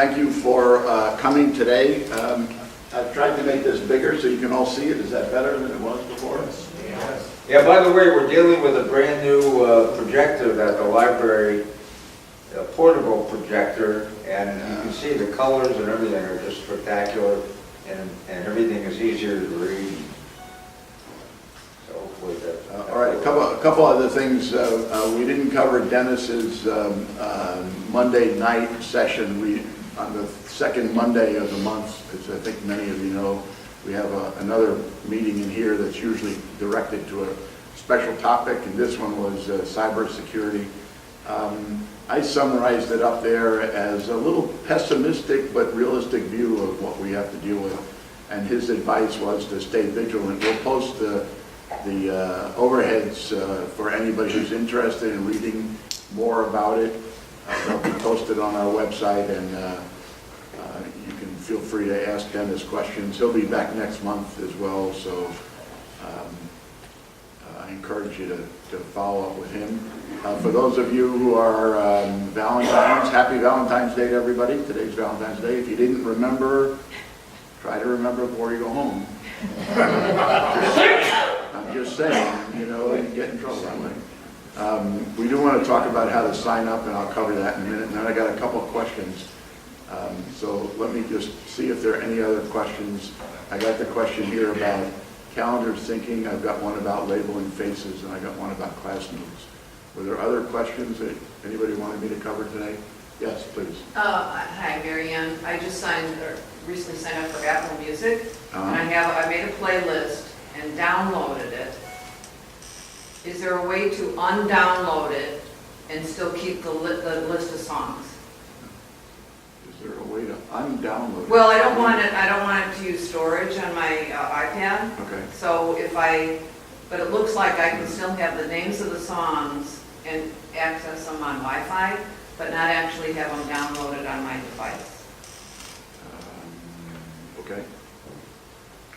Thank you for coming today. I've tried to make this bigger so you can all see it. Is that better than it was before? Yes. Yeah, by the way, we're dealing with a brand new projector at the library, a portable projector, and you can see the colors and everything are just spectacular, and everything is easier to read. So hopefully that. All right, a couple other things. We didn't cover Dennis's Monday night session. On the second Monday of the month, as I think many of you know, we have another meeting in here that's usually directed to a special topic, and this one was cybersecurity. I summarized it up there as a little pessimistic but realistic view of what we have to deal with, and his advice was to stay vigilant. We'll post the overheads for anybody who's interested in reading more about it. They'll be posted on our website, and you can feel free to ask Dennis questions. He'll be back next month as well, so I encourage you to follow up with him. For those of you who are Valentine's, happy Valentine's Day to everybody. Today's Valentine's Day. If you didn't remember, try to remember before you go home. I'm just saying, you know, you get in trouble that way. We do want to talk about how to sign up, and I'll cover that in a minute. And then I got a couple of questions. So let me just see if there are any other questions. I got the question here about calendar syncing. I've got one about labeling faces, and I got one about class notes. Were there other questions that anybody wanted me to cover today? Yes, please. Hi, Mary Ann. I just recently signed up for Apple Music, and I made a playlist and downloaded it. Is there a way to undownload it and still keep the list of songs? Is there a way to undownload it? Well, I don't want it to use storage on my iPad. Okay. So but it looks like I can still have the names of the songs and access them on Wi-Fi, but not actually have them downloaded on my device. Okay.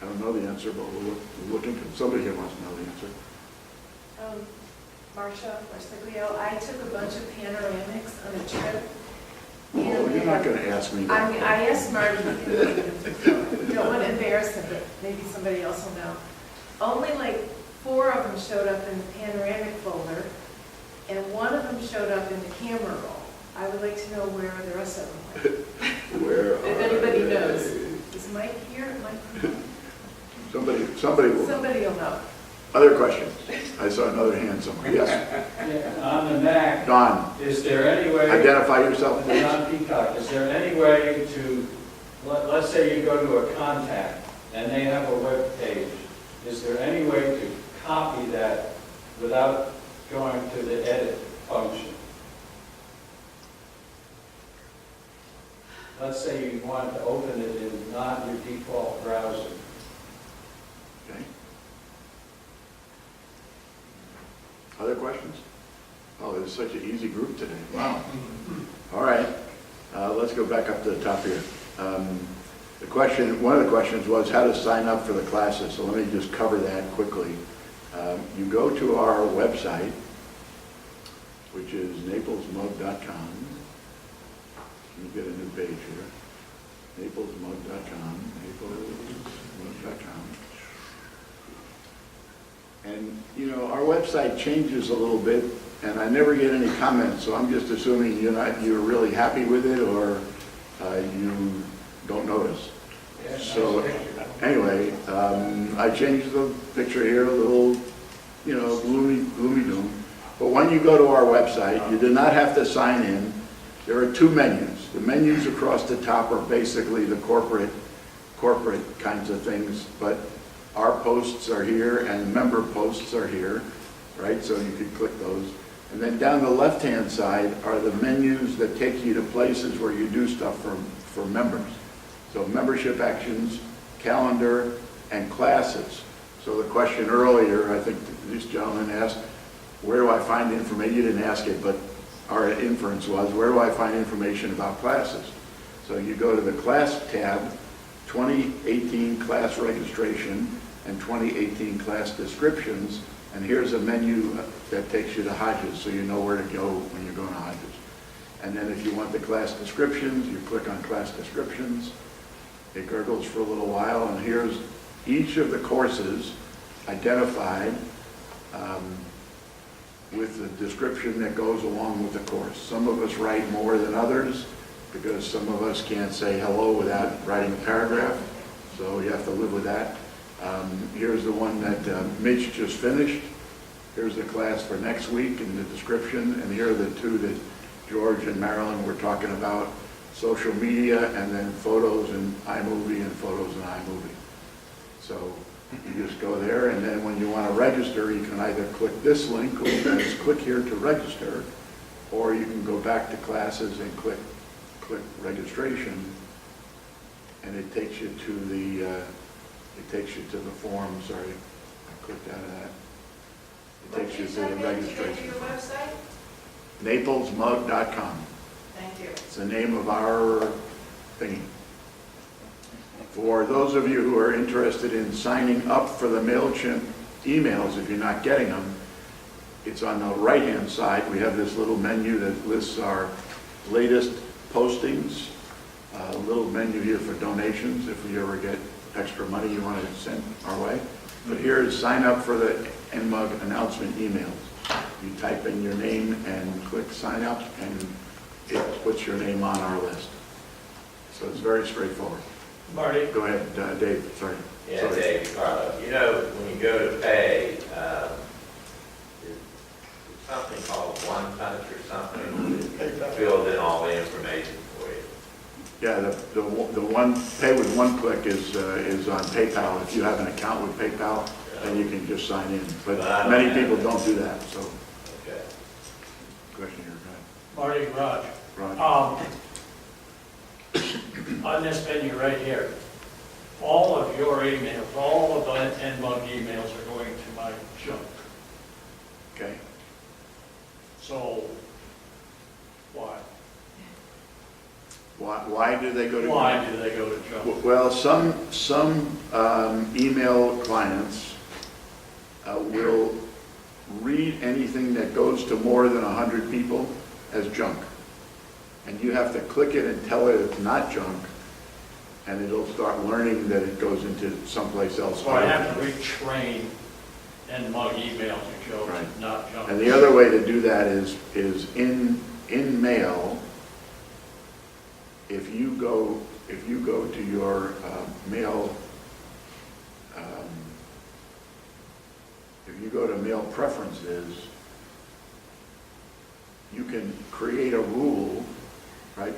I don't know the answer, but we'll look into it. Somebody here wants to know the answer. Marcia Marsiglio, I took a bunch of panoramics on a trip. Oh, you're not going to ask me that. I asked Marty, don't want to embarrass him, but maybe somebody else will know. Only like 4 of them showed up in the panoramic folder, and 1 of them showed up in the camera roll. I would like to know where the rest of them went. Where if anybody knows. Is Mike here? Mike? Somebody will. Somebody will know. Other questions? I saw another hand somewhere. Yes. Yeah, on the Mac, Don, is there any way, identify yourself, please. Don Peacock, is there any way to, let's say you go to a contact and they have a web page, is there any way to copy that without going to the edit function? Let's say you want to open it in not your default browser. Okay. Other questions? Oh, it's such an easy group today. Wow. All right. Let's go back up to the top here. One of the questions was how to sign up for the classes. So let me just cover that quickly. You go to our website, which is naplesmug.com. Let me get a new page here. naplesmug.com. naplesmug.com. And, you know, our website changes a little bit, and I never get any comments, so I'm just assuming you're really happy with it, or you don't notice. Yeah, So, nice picture. anyway, I changed the picture here, a little, you know, gloomy doom. But when you go to our website, you do not have to sign in. There are 2 menus. The menus across the top are basically the corporate kinds of things, but our posts are here and member posts are here, right? So you can click those. And then down the left-hand side are the menus that take you to places where you do stuff for members. So membership actions, calendar, and classes. So the question earlier, I think this gentleman asked, where do I find information? You didn't ask it, but our inference was, where do I find information about classes? So you go to the class tab, 2018 class registration, and 2018 class descriptions, and here's a menu that takes you to Hodges, so you know where to go when you're going to Hodges. And then if you want the class descriptions, you click on class descriptions. It gurgles for a little while, and here's each of the courses identified with the description that goes along with the course. Some of us write more than others because some of us can't say hello without writing a paragraph, so you have to live with that. Here's the one that Mitch just finished. Here's the class for next week in the description, and here are the two that George and Marilyn were talking about, social media and then photos in iMovie and photos in iMovie. So you just go there, and then when you want to register, you can either click this link, which says click here to register, or you can go back to classes and click registration, and it takes you to the form. Sorry, I clicked out of that. It takes you to the registration. Your website? NaplesMug.com. Thank you. It's the name of our thingy. For those of you who are interested in signing up for the MailChimp emails, if you're not getting them, it's on the right-hand side. We have this little menu that lists our latest postings, a little menu here for donations if we ever get extra money you want to send our way. But here is sign up for the NMUG announcement emails. You type in your name and click sign up, and it puts your name on our list. So it's very straightforward. Marty? Go ahead, Dave, sorry. Yeah, Sorry. Dave, Carlo. You know, when you go to pay, there's something called One Touch or something, that filled in all the information for you. Yeah, the one, pay with one click is on PayPal. If you have an account with PayPal, then you can just sign in. But many people don't do that, so. Okay. Question here, go ahead. Marty, Raj. Ron. On this menu right here, all of your emails, all of the NMUG emails are going to my junk. Okay. So, why? Why do they go to? Why do they go to junk? Well, some email clients will read anything that goes to more than 100 people as junk. And you have to click it and tell it it's not junk, and it'll start learning that it goes into someplace else. So I have to retrain NMUG emails to show Right. it's not junk. And the other way to do that is in mail. If you go to your mail, if you go to mail preferences, you can create a rule, right?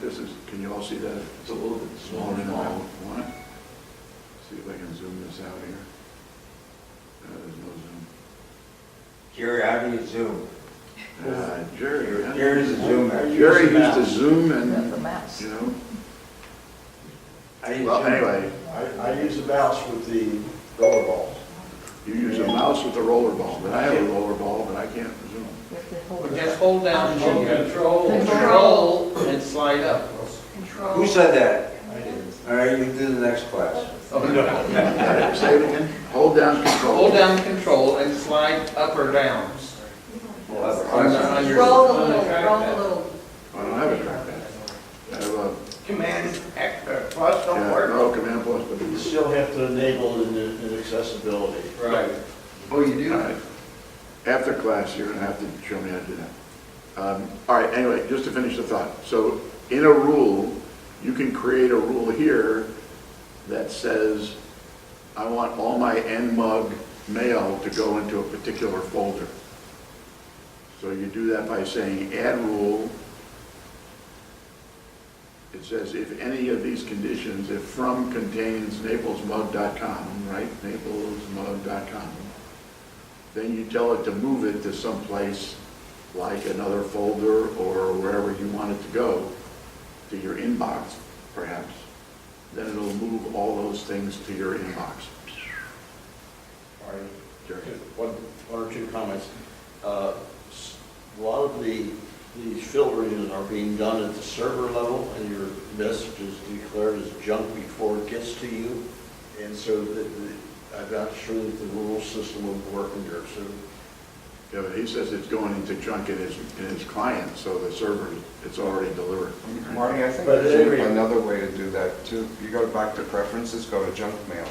Can you all see that? It's a little bit smaller than I want. See if I can zoom this out here. There's no zoom. Jerry, how do you zoom? Jerry. huh? Jerry's a zoom. Jerry used to zoom and, mouse. you know. How do you Well, zoom? anyway, I use the mouse with the rollerball. you use a mouse with a roller ball, but I have a roller ball, but I can't zoom. Just hold down Control. Control and slide up. Who said that? I did. All right, you do the next class. Oh, no. Say it again. Hold down control. Hold down control and slide up or down. On your Roll a little, roll a little. I don't have a trackpad. I have a, command plus don't yeah, work. no, command plus, but You it's, still have to enable in accessibility. Right. Oh, you all right. After class, you're gonna have to show me how to do that. All right, anyway, just to finish the thought. So in a rule, you can create a rule here that says, I want all my NMUG mail to go into a particular folder. So you do that by saying add rule. It says if any of these conditions, if from contains naplesmug.com, right, naplesmug.com, then you tell it to move it to someplace like another folder or wherever you want it to go, to your inbox, perhaps. Then it'll move all those things to your inbox. All right. Jerry. One or two comments. A lot of these filtering are being done at the server level, and your message is declared as junk before it gets to you. And so I'm not sure that the rule system would work in there. So Yeah, but he says it's going into junk in his client, so the server, it's already delivered. Marty, I think But there's another way to do that too. You go back to preferences, go to junk mail.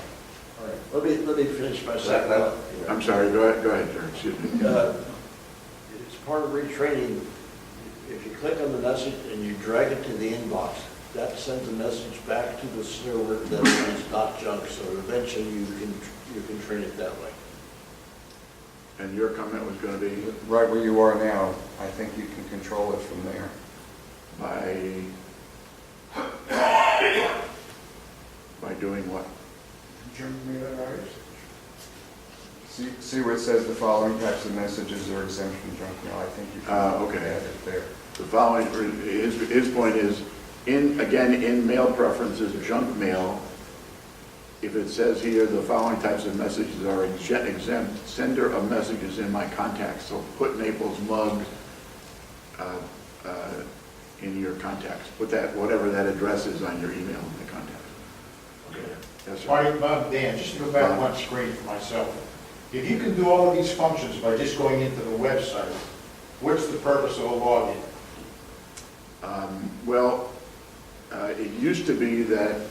All right, let me finish my second That- thought. I'm sorry, go ahead, Jerry, excuse me. It's part of retraining. If you click on the message and you drag it to the inbox, that sends a message back to the server that it is not junk, so eventually you can train it that way. And your comment was going to be Right where you are now, I think you can control it from there. by doing what? See where it says the following types of messages are exempt from junk mail? I think you Okay. can add it there. The following, his point is, in mail preferences, junk mail, if it says here, the following types of messages are exempt, sender of messages in my contacts, so put Naples mug in your contacts. Put that, whatever that address is on your email in the contacts. Okay. Yes, sir. Marty, Dan, just to go back one screen for myself. If you can do all of these functions by just going into the website, what's the purpose of a login? Well, it used to be that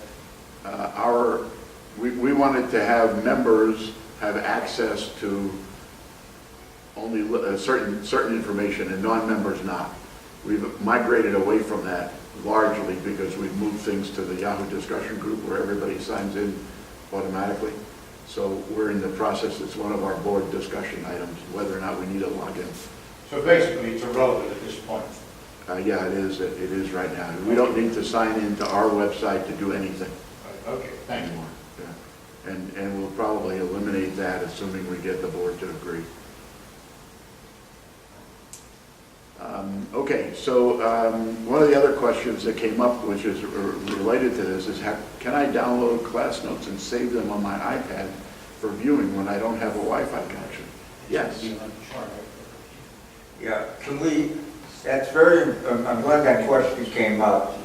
we wanted to have members have access to only certain information and non-members not. We've migrated away from that largely because we've moved things to the Yahoo discussion group where everybody signs in automatically. So we're in the process, it's one of our board discussion items, whether or not we need a login. So basically, it's irrelevant at this point. Yeah, it is right now. We don't need to sign into our website to do anything Okay, thank you. anymore. Yeah. And we'll probably eliminate that, assuming we get the board to agree. Okay, so one of the other questions that came up, which is related to this, is can I download class notes and save them on my iPad for viewing when I don't have a Wi-Fi connection? Yes. Yeah, can we, that's very, I'm glad that question came up,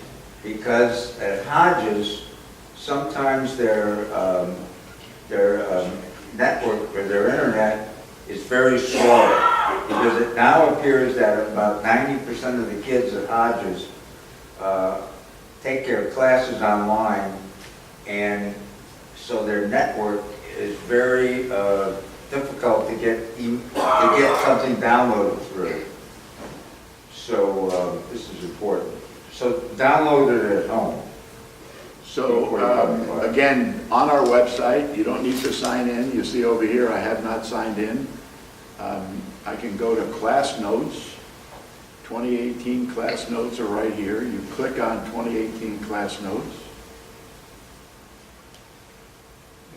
because at Hodges, sometimes their network, or their internet, is very slow, because it now appears that about 90% of the kids at Hodges take their classes online, and so their network is very difficult to get something downloaded through. So this is important. So download it at home. So again, on our website, you don't need to sign in. You see over here, I have not signed in. I can go to class notes. 2018 class notes are right here. You click on 2018 class notes.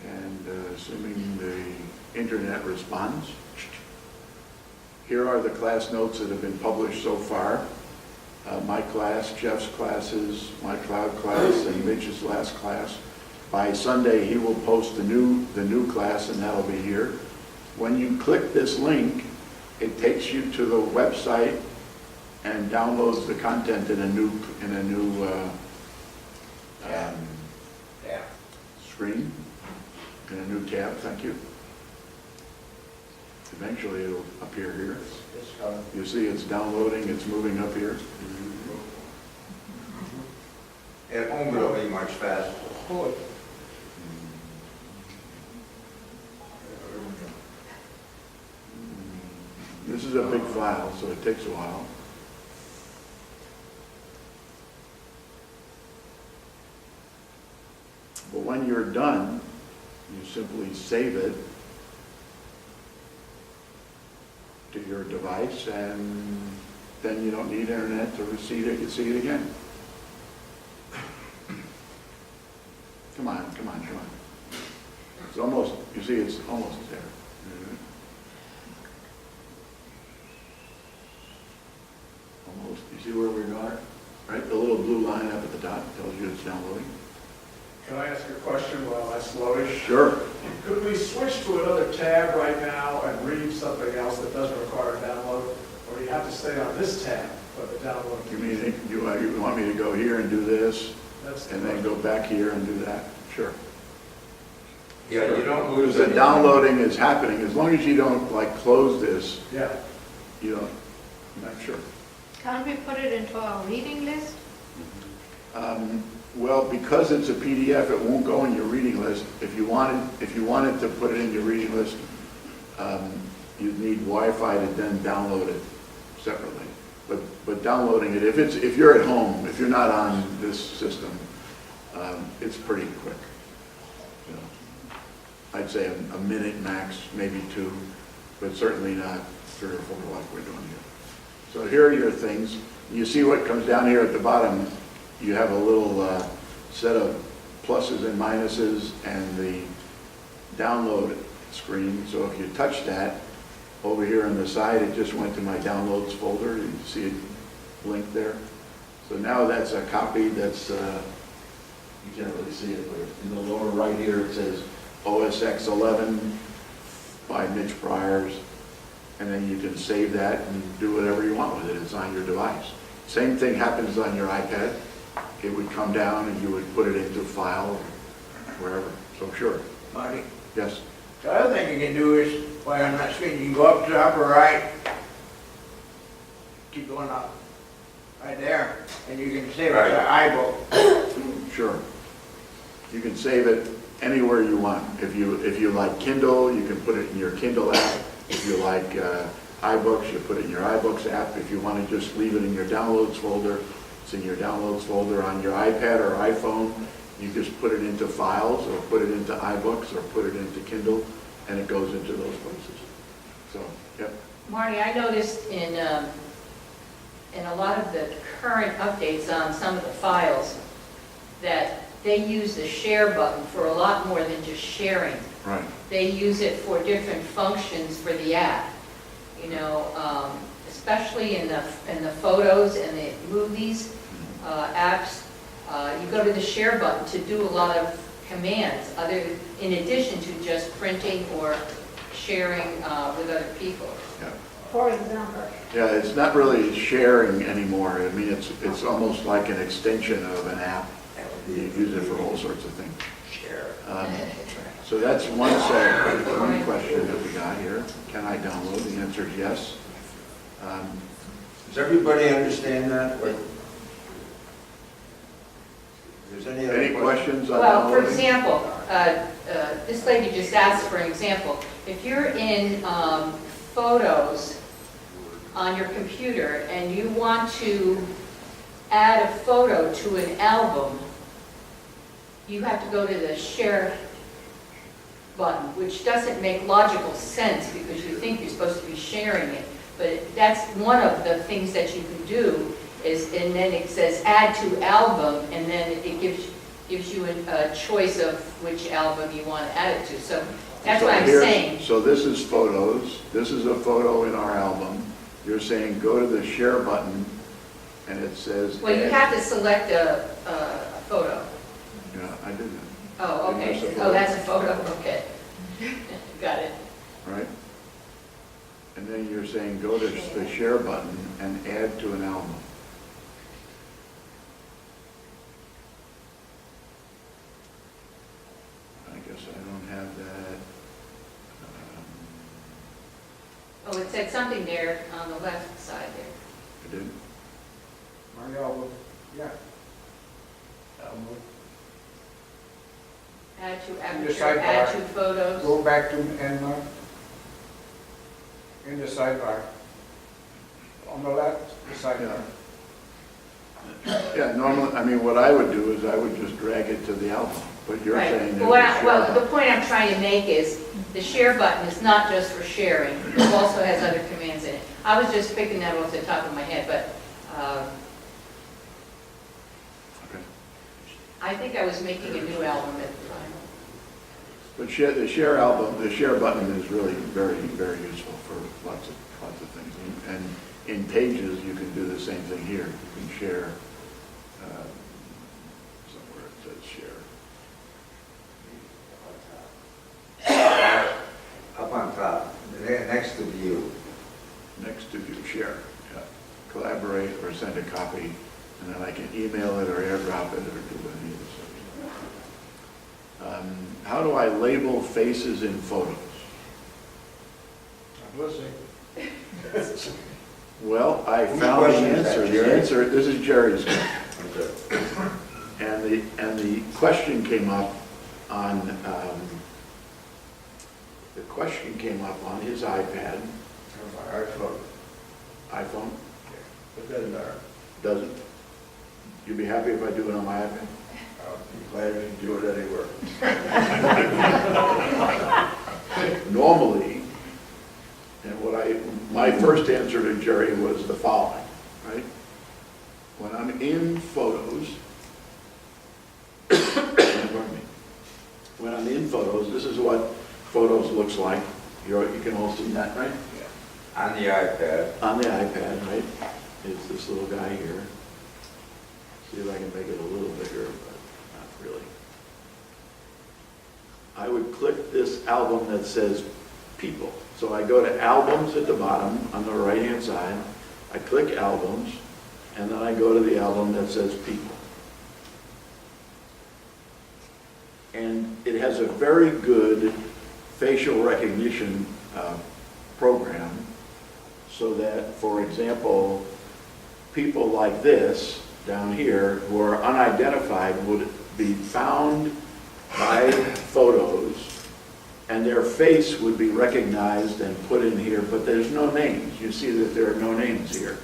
And assuming the internet responds. Here are the class notes that have been published so far. My class, Jeff's classes, my cloud class, and Mitch's last class. By Sunday, he will post the new class, and that'll be here. When you click this link, it takes you to the website and downloads the content in a new screen, in a new tab. Thank you. Eventually, it'll appear here. You see, it's downloading. It's moving up here. At home, it'll be much faster. This is a big file, so it takes a while. But when you're done, you simply save it to your device, and then you don't need internet to see it again. Come on. It's almost, you see, it's almost there. Almost. You see where we are? Right? The little blue line up at the top tells you it's downloading. Can I ask a question while that's loading? Sure. Could we switch to another tab right now and read something else that doesn't require a download? Or do you have to stay on this tab for the download? You mean, you want me to go here and do this, That's the and then go back here and do that? Sure. Yeah, you don't lose Because the anything. downloading is happening, as long as you don't like close this, Yeah. you don't, I'm not sure. Can't we put it into our reading list? Well, because it's a PDF, it won't go in your reading list. If you wanted to put it in your reading list, you'd need Wi-Fi to then download it separately. But downloading it, if you're at home, if you're not on this system, it's pretty quick. You know, I'd say a minute max, maybe 2, but certainly not 3 or 4 like we're doing here. So here are your things. You see what comes down here at the bottom. You have a little set of pluses and minuses and the download screen. So if you touch that, over here on the side, it just went to my downloads folder. You see it linked there. So now that's a copy that's, you can't really see it, but in the lower right here it says OSX 11 by Mitch Bryars. And then you can save that and do whatever you want with it. It's on your device. Same thing happens on your iPad. It would come down and you would put it into file or wherever. So sure. Marty, Yes. the other thing you can do is, while on that screen, you can go up to the upper right, keep going up, right there, and you can save it Right. to iBook. Sure. You can save it anywhere you want. If you like Kindle, you can put it in your Kindle app. If you like iBooks, you put it in your iBooks app. If you want to just leave it in your downloads folder, it's in your downloads folder on your iPad or iPhone. You just put it into files or put it into iBooks or put it into Kindle, and it goes into those places. So, yep. Marty, I noticed in a lot of the current updates on some of the files that they use the share button for a lot more than just sharing. Right. They use it for different functions for the app. You know, especially in the photos and the movies apps, you go to the share button to do a lot of commands, in addition to just printing or sharing with other people. Yeah. For example. Yeah, it's not really sharing anymore. I mean, it's almost like an extension of an app. You use it for all sorts of things. Share. So that's one question that we got here. Can I download? The answer is yes. Does everybody understand that? If there's any other Any questions on Well, for downloading? example, this lady just asked for an example. If you're in Photos on your computer and you want to add a photo to an album, you have to go to the share button, which doesn't make logical sense because you think you're supposed to be sharing it. But that's one of the things that you can do is, and then it says add to album, and then it gives you a choice of which album you want to add it to. So that's what I'm saying. So this is photos. This is a photo in our album. You're saying go to the share button, and it says. Well, you have to select a photo. Yeah, I did that. Oh, And okay. there's a Oh, that's a photo, okay. Got it. Right? And then you're saying go to the share button and add to an album. I guess I don't have that. Oh, it said something there on the left side there. I did. My album, yeah. Add to the aperture, sidebar. add to photos. Go back to, and in the sidebar. On the left, the sidebar. Yeah, normally, I mean, what I would do is I would just drag it to the album, but you're Right. saying Well, there's a share well, the button. point I'm trying to make is the share button is not just for sharing. It also has other commands in it. I was just picking that off the top of my head, but Okay. I think I was making a new album at the time. But the share album, the share button is really very, very useful for lots of things. And in Pages, you can do the same thing here. You can share, somewhere it says share. Up on top, next to view. Next to view, share. Yeah. Collaborate or send a copy, and then I can email it or airdrop it or do any of this stuff. how do I label faces in photos? I'm listening. Well, I Whose found the question is that, answer. The Jerry? answer, this is Jerry's question. Okay. And the question came up on, his iPad, iPhone. iPhone, Put that in there. doesn't. You'd be happy if I do it on my iPad? I'll be glad if you do it anywhere. Normally, and my first answer to Jerry was the following, right? When I'm in photos, pardon me. When I'm in photos, this is what photos looks like. You can all see that, right? On the iPad. On the iPad, right? It's this little guy here. See if I can make it a little bigger, but not really. I would click this album that says people. So I go to albums at the bottom on the right-hand side. I click albums, and then I go to the album that says people. And it has a very good facial recognition program, so that, for example, people like this down here who are unidentified would be found by photos, and their face would be recognized and put in here, but there's no names. You see that there are no names here.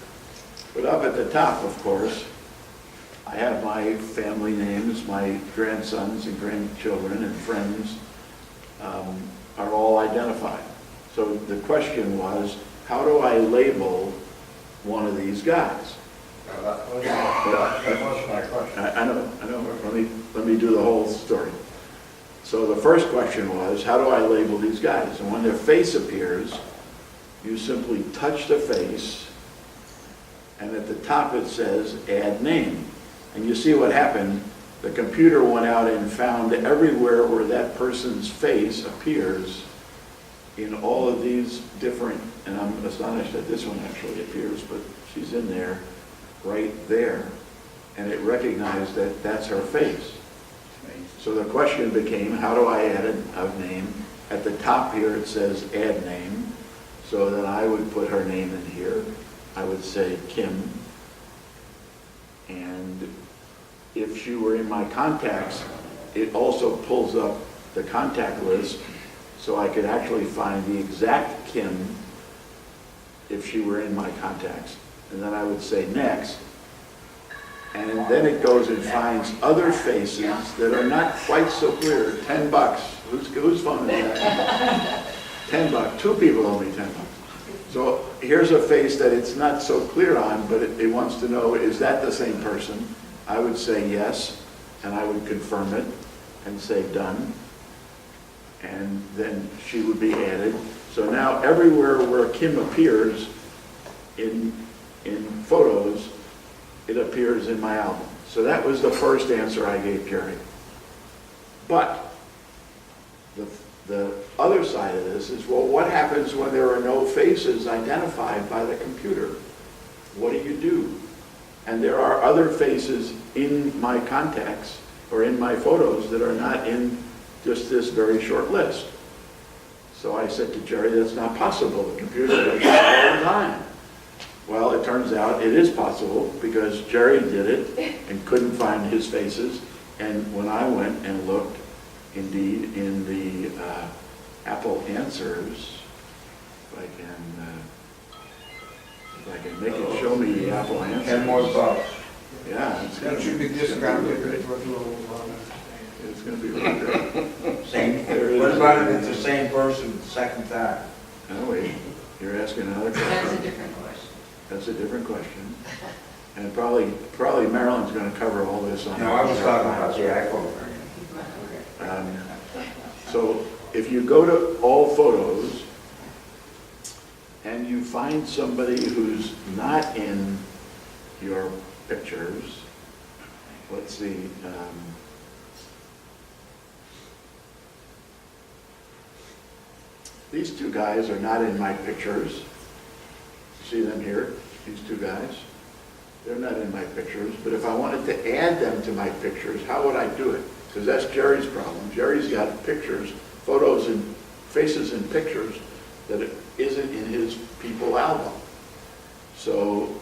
But up at the top, of course, I have my family names, my grandsons and grandchildren and friends are all identified. So the question was, how do I label one of these guys? That was my question. I know. Let me do the whole story. So the first question was, how do I label these guys? And when their face appears, you simply touch the face, and at the top it says add name. And you see what happened. The computer went out and found everywhere where that person's face appears in all of these different, and I'm astonished that this one actually appears, but she's in there, right there. And it recognized that that's her face. So the question became, how do I add a name? At the top here it says add name. So then I would put her name in here. I would say Kim. And if she were in my contacts, it also pulls up the contact list, so I could actually find the exact Kim if she were in my contacts. And then I would say next. And then it goes and finds other faces that are not quite so clear. $10. Whose phone is that? $10. Two people owe me $10. So here's a face that it's not so clear on, but it wants to know, is that the same person? I would say yes, and I would confirm it and say done. And then she would be added. So now everywhere where Kim appears in photos, it appears in my album. So that was the first answer I gave Jerry. But the other side of this is, well, what happens when there are no faces identified by the computer? What do? And there are other faces in my contacts or in my photos that are not in just this very short list. So I said to Jerry, that's not possible. The computer does that all the time. Well, it turns out it is possible because Jerry did it and couldn't find his faces. And when I went and looked, indeed, in the Apple Answers, if I can make it show me the Apple Answers. 10 more bucks. Yeah, it's going That to should be be discounted. great. It's going to be really great. Same. There is- What about if it's the same person the second time? Oh, wait, you're asking another That's a question. different question. That's a different question. And probably Marilyn's going to cover all this on. No, I was talking about the iPhone. So if you go to all photos and you find somebody who's not in your pictures, let's see, these two guys are not in my pictures. See them here, these two guys? They're not in my pictures, but if I wanted to add them to my pictures, how would I do it? because that's Jerry's problem. Jerry's got pictures, photos and faces and pictures that isn't in his people album. So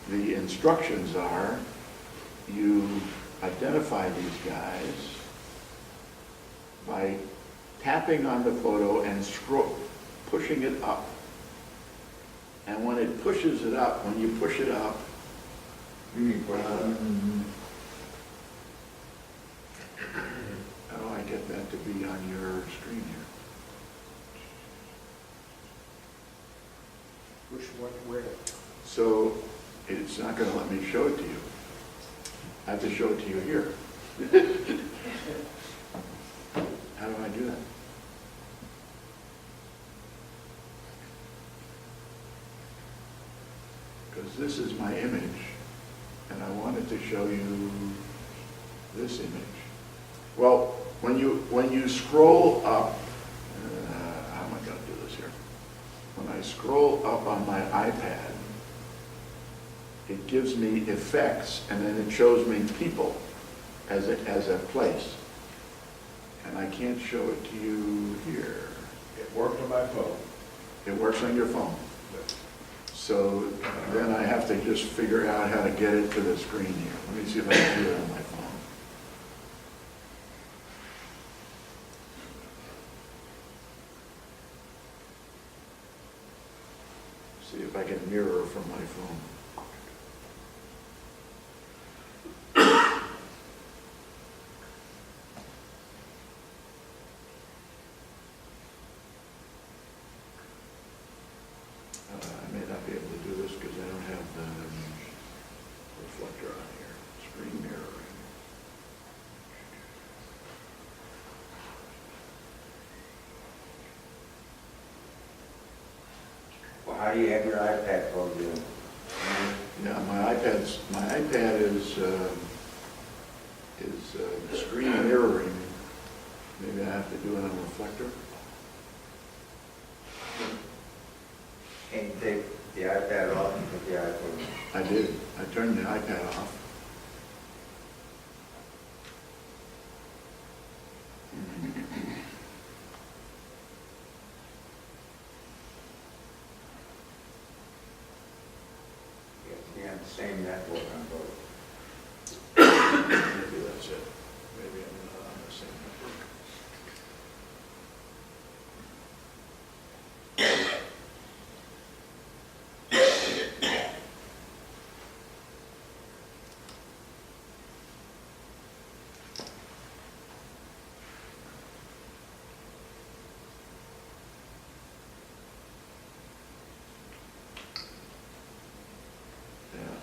the instructions are, you identify these guys by tapping on the photo and pushing it up. And when it pushes it up, when you push it up, how do I get that to be on your screen here? Which one, where? So it's not going to let me show it to you. I have to show it to you here. How do I do that? Because this is my image, and I wanted to show you this image. Well, when you scroll up, how am I going to do this here? When I scroll up on my iPad, it gives me effects, and then it shows me people as a place. And I can't show it to you here. It worked on my phone. It works on your phone. So then I have to just figure out how to get it to the screen here. Let me see if I can do it on my phone. See if I can mirror from my phone. I may not be able to do this because I don't have the reflector on here. Screen mirroring. Well, how do you have your iPad plugged in? Yeah, my iPad is screen mirroring. Maybe I have to do it on a reflector. Can you take the iPad off and put the iPhone in? I did. I turned the iPad off. You have to be on the same network on both. Maybe that's it. Maybe I'm not on the same network. Yeah.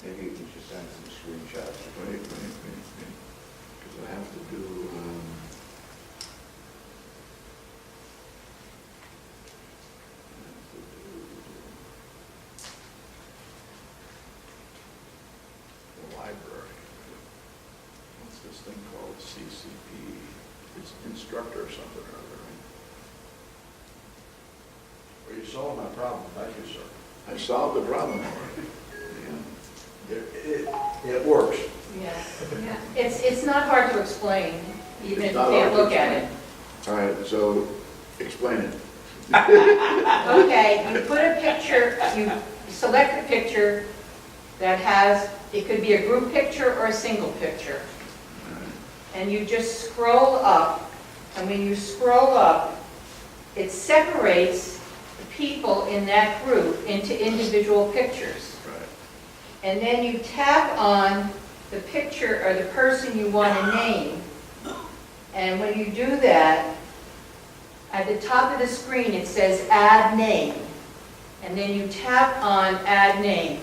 Maybe you can just send some screenshots. Wait. Because I have to do, the library. What's this thing called? CCP. It's instructor or something or other, right? Well, you solved my problem, thank you, sir. I solved the problem. Yeah. It works. Yeah, it's not hard to explain, even if It's you not can't hard to look at it. All right, so explain it. Okay, you put a picture, you select a picture that has, it could be a group picture or a single picture. And you just scroll up, and when you scroll up, it separates the people in that group into individual pictures. Right. And then you tap on the picture or the person you want to name. And when you do that, at the top of the screen it says Add Name. And then you tap on Add Name.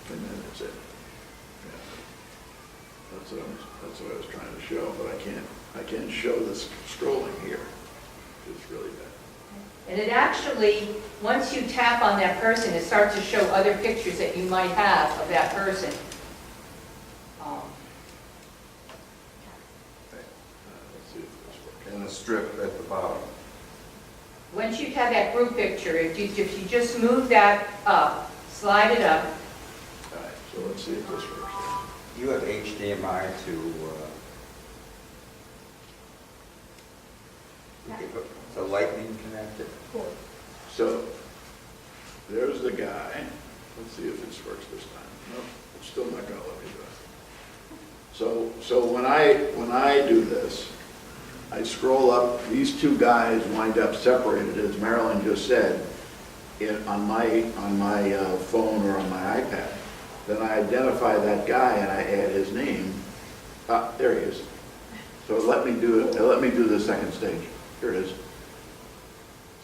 And then that's it. Yeah. That's what I was trying to show, but I can't show this scrolling here. It's really bad. And it actually, once you tap on that person, it starts to show other pictures that you might have of that person. Let's see if this works. And the strip at the bottom. Once you have that group picture, if you just move that up, slide it up, All right, So let's see if this works. You have HDMI to, the lightning connected? So, there's the guy. Let's see if this works this time. Nope, it's still not gonna let me do it. So when I do this, I scroll up, these two guys wind up separated, as Marilyn just said, on my phone or on my iPad. Then I identify that guy and I add his name. Ah, there he is. So let me do the second stage. Here it is.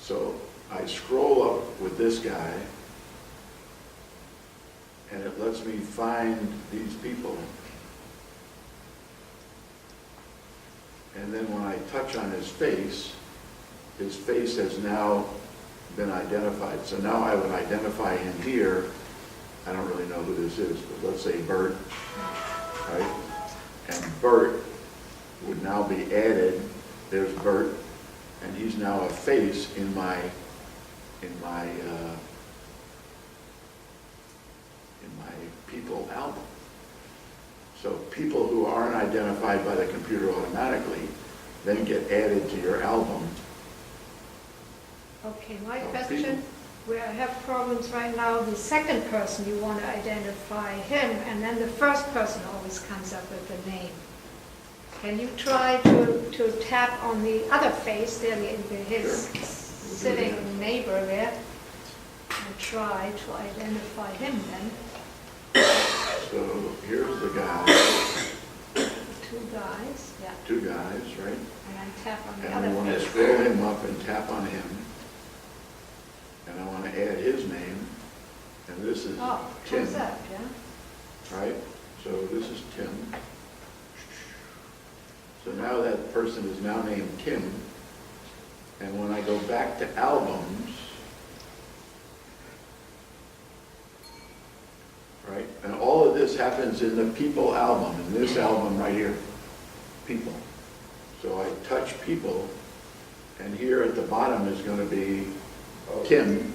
So I scroll up with this guy, and it lets me find these people. And then when I touch on his face has now been identified. So now I would identify him here. I don't really know who this is, but let's say Bert, right? And Bert would now be added. There's Bert, and he's now a face in my people album. So people who aren't identified by the computer automatically then get added to your album. Okay, my Oh, question, where I have problems right now, the second person, you want to identify him, and then the first person always comes up with the name. Can you try to tap on the other face, there, his Sure. sitting neighbor there, and try to identify him then? So here's the guy, Two guys, yeah, two guys, right? and then tap on the And I other want to face. scroll him up and tap on him. And I want to add his name. And this is Oh, Tim, comes up, yeah? right? So this is Tim. So now that person is now named Tim. And when I go back to albums, right? And all of this happens in the people album, in this album right here, people. So I touch people, and here at the bottom is going to be Tim.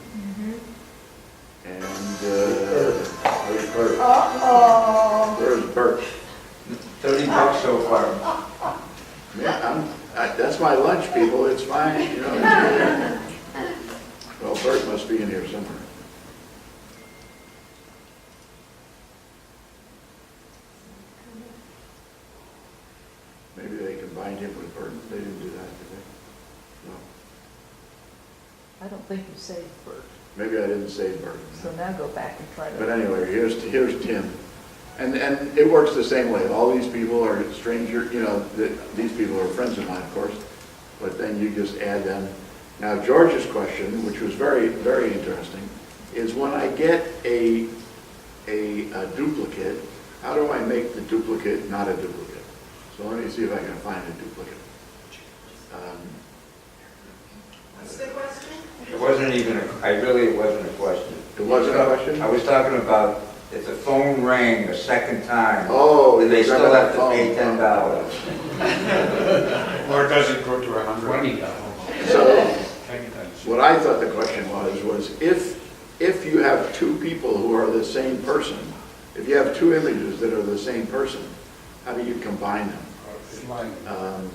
And where's Bert? Uh-oh. Where's Bert? $30 so far. Man, that's my lunch, people. It's fine, you know. Well, Bert must be in here somewhere. Maybe they combined him with Bert. They didn't do that, did they? No. I don't think you saved Bert. Maybe I didn't say Bert. So now go back and try to. But anyway, here's Tim. And it works the same way. All these people are strangers, you know, these people are friends of mine, of course, but then you just add them. Now, George's question, which was very, very interesting, is when I get a duplicate, how do I make the duplicate not a duplicate? So let me see if I can find a duplicate. What's the question? It wasn't even, it wasn't a question. It wasn't a question? I was talking about if the phone rang a second time, Oh, then they you're still talking have to about pay phone. $10. Or does it go to $100? So what I thought the question was if you have two people who are the same person, if you have two images that are the same person, how do you combine them?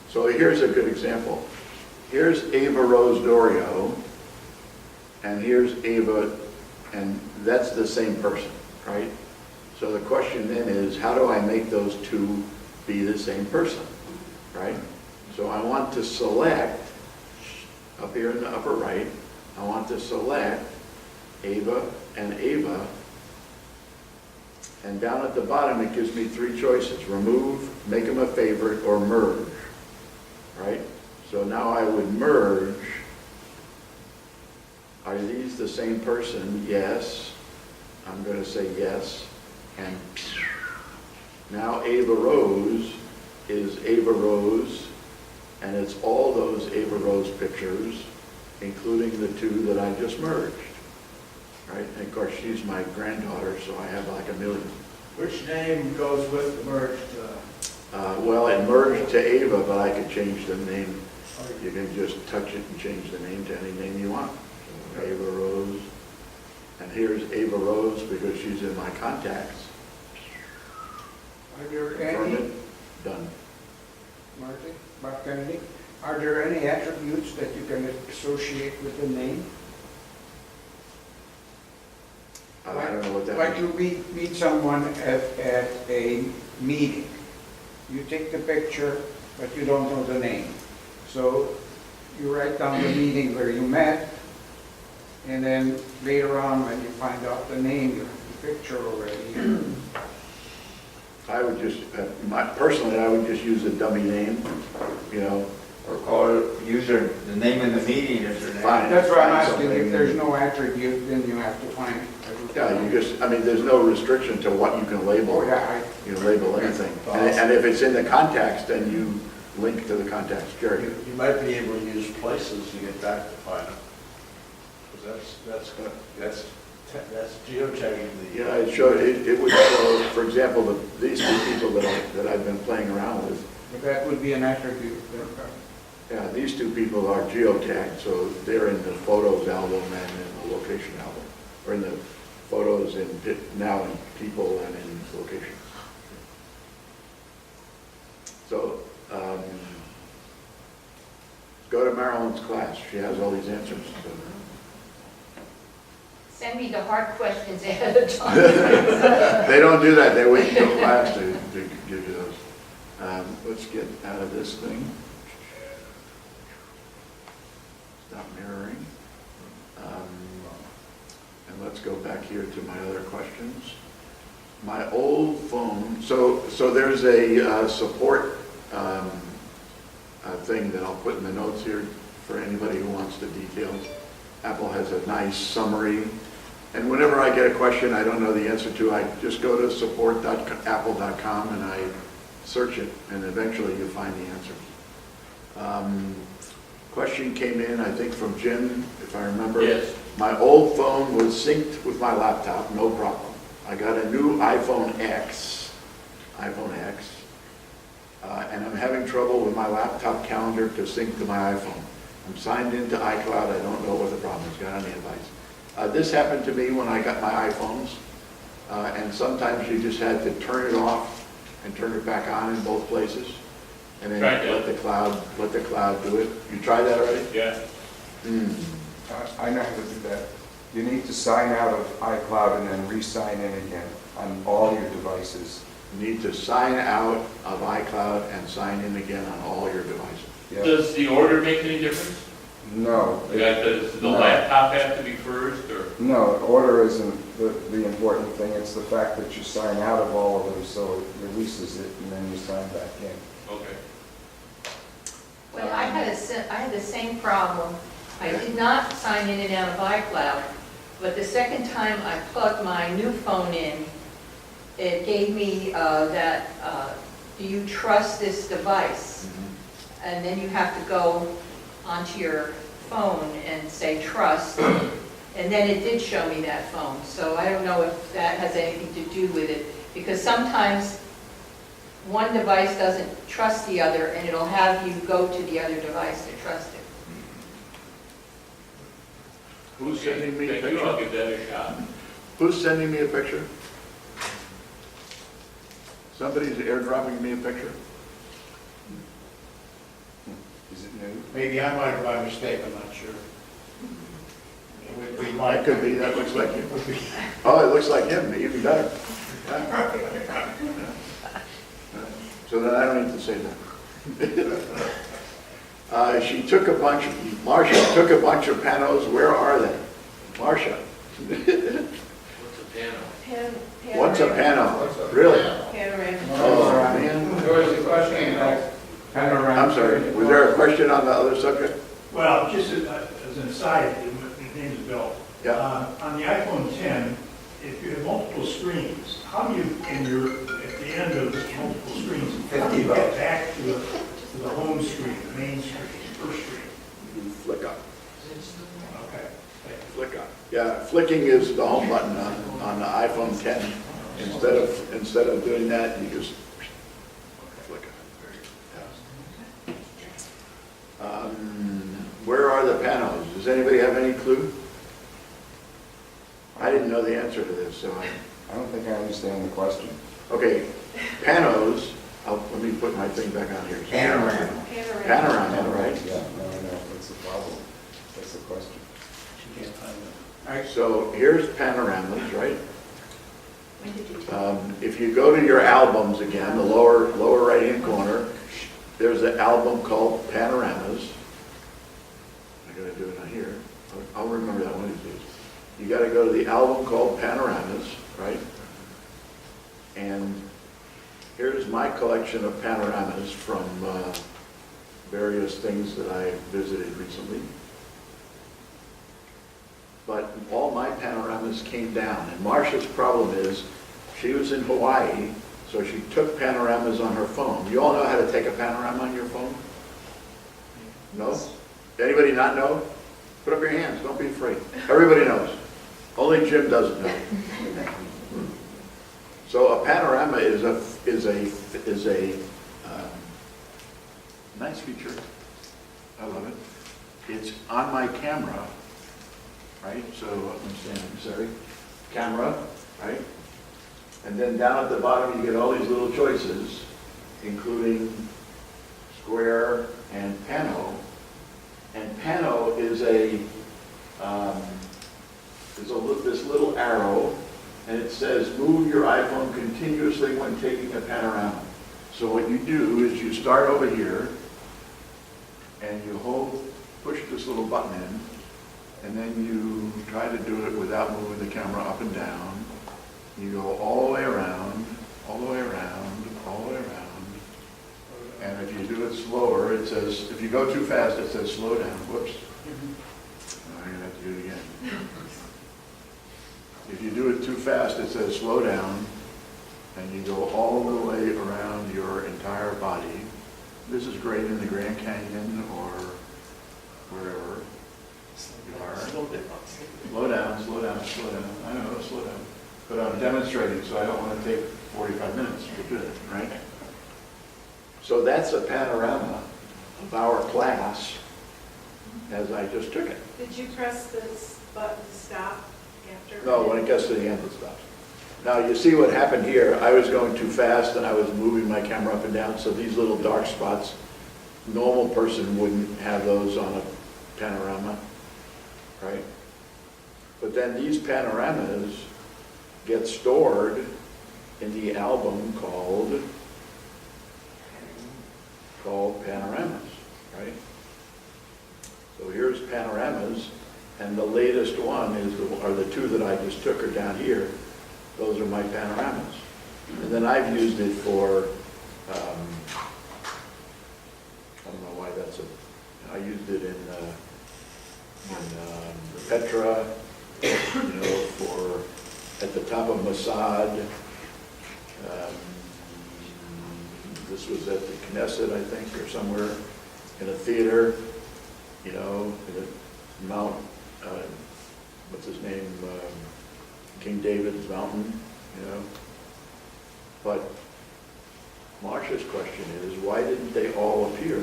So here's a good example. Here's Ava Rose Dorio, and here's Ava, and that's the same person, right? So the question then is, how do I make those two be the same person, right? So I want to select, up here in the upper right, I want to select Ava and Ava, and down at the bottom it gives me three choices: remove, make them a favorite, or merge, right? So now I would merge. Are these the same person? Yes. I'm going to say yes. And now Ava Rose is Ava Rose, and it's all those Ava Rose pictures, including the two that I just merged, right? And of course, she's my granddaughter, so I have like a million. Which name goes with the merged? Well, it merged to Ava, but I could change the name. You can just touch it and change the name to any name you want. So Ava Rose. And here's Ava Rose because she's in my contacts. Are there Confirm any, it, done. Marty, Bob Kennedy, are there any attributes that you can associate with the name? I don't know what that Like means. you meet someone at a meeting. You take the picture, but you don't know the name. So you write down the meeting where you met, and then later on, when you find out the name, you have the picture already. I would just, personally, I would just use a dummy name, you know. Or call it user, the name of the meeting is their name. Fine. That's why I'm Find asking, something. if there's no attribute, then you have to find it. Yeah, you just, I mean, there's no restriction to what you can label. Oh, yeah, You can label anything. And if it's in the contacts, then you link to the contacts. Jerry? You might be able to use places to get back to find them. Because that's geotagging the. Yeah, it would show, for example, these two people that I've been playing around with. But that would be an attribute. Yeah, these two people are geotagged, so they're in the photos album and in the location album, or in the photos now in people and in location. So, go to Marilyn's class. She has all these answers. So. Send me the hard questions ahead of time. They don't do that. They wait until class to give you those. Let's get out of this thing. Stop mirroring. And let's go back here to my other questions. My old phone, so there's a support thing that I'll put in the notes here for anybody who wants the details. Apple has a nice summary. And whenever I get a question I don't know the answer to, I just go to support.apple.com and I search it, and eventually you find the answer. Question came in, I think, from Jim, if I remember. Yes. My old phone was synced with my laptop, no problem. I got a new iPhone X, and I'm having trouble with my laptop calendar to sync to my iPhone. I'm signed into iCloud, I don't know what the problem is, got any advice? This happened to me when I got my iPhones, and sometimes you just had to turn it off and turn it back on in both places, and then Tried that. let the cloud do it. You tried that already? Yeah. I know how to do that. You need to sign out of iCloud and then re-sign in again on all your devices. You need to sign out of iCloud and sign in again on all your devices. Yeah. Does the order make any difference? No. Does the No. laptop have to be first, or? No, order isn't the important thing. It's the fact that you sign out of all of them, so it releases it, and then you sign back in. Okay. Well, I had the same problem. I did not sign in and out of iCloud, but the second time I plugged my new phone in, it gave me do you trust this device? And then you have to go onto your phone and say trust, and then it did show me that phone. So I don't know if that has anything to do with it, because sometimes one device doesn't trust the other, and it'll have you go to the other device to trust it. Who's sending me a Thank you, I'll picture? give that a shot. Who's sending me a picture? Somebody's airdropping me a picture? Is it new? Maybe I might have by mistake, I'm not sure. We That might. could be, that looks like him. Oh, it looks like him, even better. So then I don't need to say that. She took a bunch, Marcia took a bunch of panos. Where are they? Marcia. What's a panel? What's a pano? Really? Panoramic. Oh, man. There was a question about panoramic. I'm sorry, was there a question on the other subject? Well, just as an aside, his name is Bill. Yeah. On the iPhone 10, if you have multiple screens, how do you, at the end of multiple screens, how do you get back to the home screen, the main screen, first screen? You flick up. Okay, thank you. Flick up. Yeah, flicking is the home button on the iPhone 10. Instead of doing that, you just flick up. Where are the panos? Does anybody have any clue? I didn't know the answer to this, so I don't think I understand the question. okay, panos, let me put my thing back on here. Panorama. Panorama, right? Yeah, no, I know, that's the problem. That's the question. She can't find it. All right, so here's panoramas, right? When did you take? If you go to your albums again, the lower right-hand corner, there's an album called Panoramas. I gotta do it on here. I'll remember that one of these days. You gotta go to the album called Panoramas, right? And here's my collection of panoramas from various things that I visited recently. But all my panoramas came down, and Marcia's problem is, she was in Hawaii, so she took panoramas on her phone. You all know how to take a panorama on your phone? No? Anybody not know? Put up your hands, don't be afraid. Everybody knows. Only Jim doesn't know. So a panorama is a nice feature. I love it. It's on my camera, right? So I'm standing, sorry. Camera, right? And then down at the bottom, you get all these little choices, including square and pano. And pano is this little arrow, and it says move your iPhone continuously when taking a panorama. So what you do is you start over here, and you push this little button in, and then you try to do it without moving the camera up and down. You go all the way around, all the way around, all the way around. And if you do it slower, it says, if you go too fast, it says slow down. Whoops. I'm going to have to do it again. If you do it too fast, it says slow down, and you go all the way around your entire body. This is great in the Grand Canyon or wherever you are. Slow down, slow down, slow down. I know, slow down. But I'm demonstrating, so I don't want to take 45 minutes to do it, right? So that's a panorama of our class as I just took it. Did you press this button to stop after? No, when it gets to the end, it stops. Now, you see what happened here. I was going too fast and I was moving my camera up and down, so these little dark spots, normal person wouldn't have those on a panorama, right? But then these panoramas get stored in the album called Panoramas, right? So here's Panoramas, and the latest one are the two that I just took are down here. Those are my panoramas. And then I've used it for, I don't know why I used it in Petra, for at the top of Mossad. This was at the Knesset, I think, or somewhere in a theater, in a Mount, what's his name, King David's mountain, But Marcia's question is, why didn't they all appear?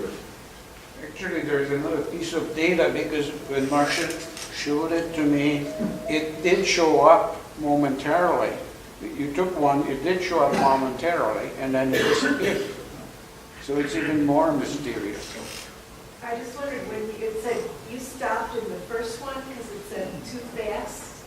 Actually, there's another piece of data, because when Marcia showed it to me, it did show up momentarily. You took one, it did show up momentarily, and then it disappeared. So it's even more mysterious. I just wondered, when it said you stopped in the first one because it said too fast,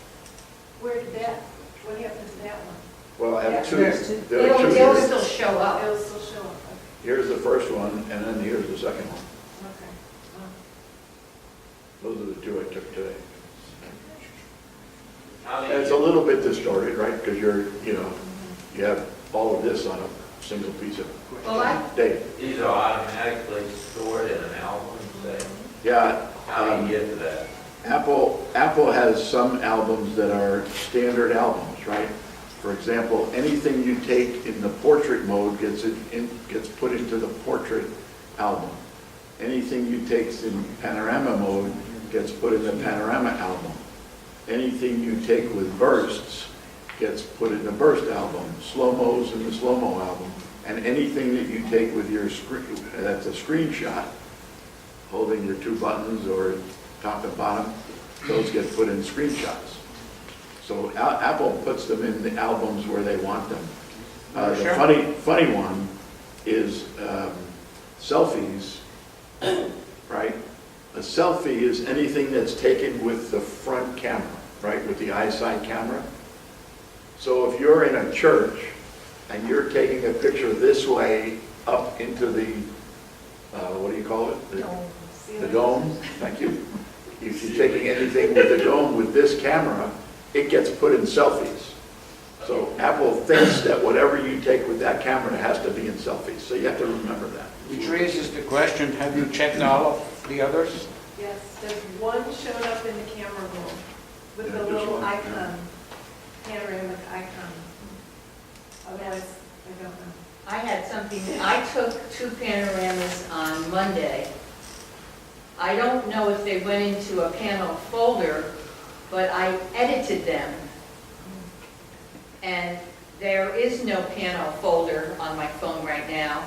what happened to that one? Well, I have two. Yes. There are two. It'll still show up. It'll still show up, okay. Here's the first one, and then here's the second one. Okay. Those are the two I took today. How And do it's a little bit distorted, right? Because you have all of this on a single piece of data. these are automatically stored in an album, say? Yeah. How do you get to that? Apple has some albums that are standard albums, right? For example, anything you take in the portrait mode gets put into the portrait album. Anything you take in panorama mode gets put in the panorama album. Anything you take with bursts gets put in the burst album. Slow-mo's in the slow-mo album. And anything that you take with your screen, that's a screenshot, holding your two buttons or top and bottom, those get put in screenshots. So Apple puts them in the albums where they want them. The Sure. funny one is selfies, right? A selfie is anything that's taken with the front camera, right, with the eyesight camera. So if you're in a church and you're taking a picture this way up into the, what do you call it? The dome, thank you. If you're taking anything with the dome with this camera, it gets put in selfies. So Apple thinks that whatever you take with that camera has to be in selfies, so you have to remember that. Which raises the question, have you checked all of the others? Yes, there's one showed up in the camera roll with Yeah, the just little one, icon, panoramic icon. Otherwise, I don't know. I had something, I took 2 panoramas on Monday. I don't know if they went into a panel folder, but I edited them. And there is no panel folder on my phone right now,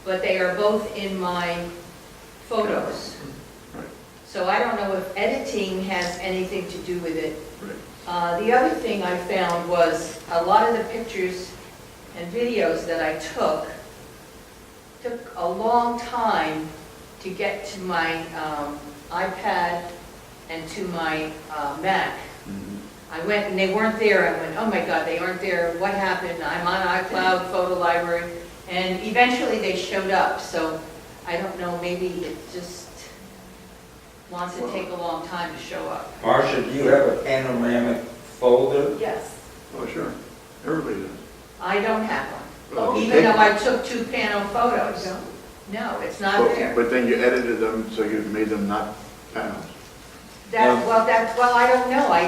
but they are both in my photos. Right. So I don't know if editing has anything to do with it. Right. The other thing I found was a lot of the pictures and videos that I took a long time to get to my iPad and to my Mac. I went and they weren't there. I went, oh my God, they aren't there. What happened? I'm on iCloud Photo Library. And eventually they showed up. So I don't know, maybe it just wants to take a long time to show up. Marcia, do you have a panoramic folder? Yes. Oh, sure. Everybody does. I don't have one, Well, even though I took 2 panel photos. No. No, it's not there. But then you edited them, so you made them not panels. Well, I don't know. I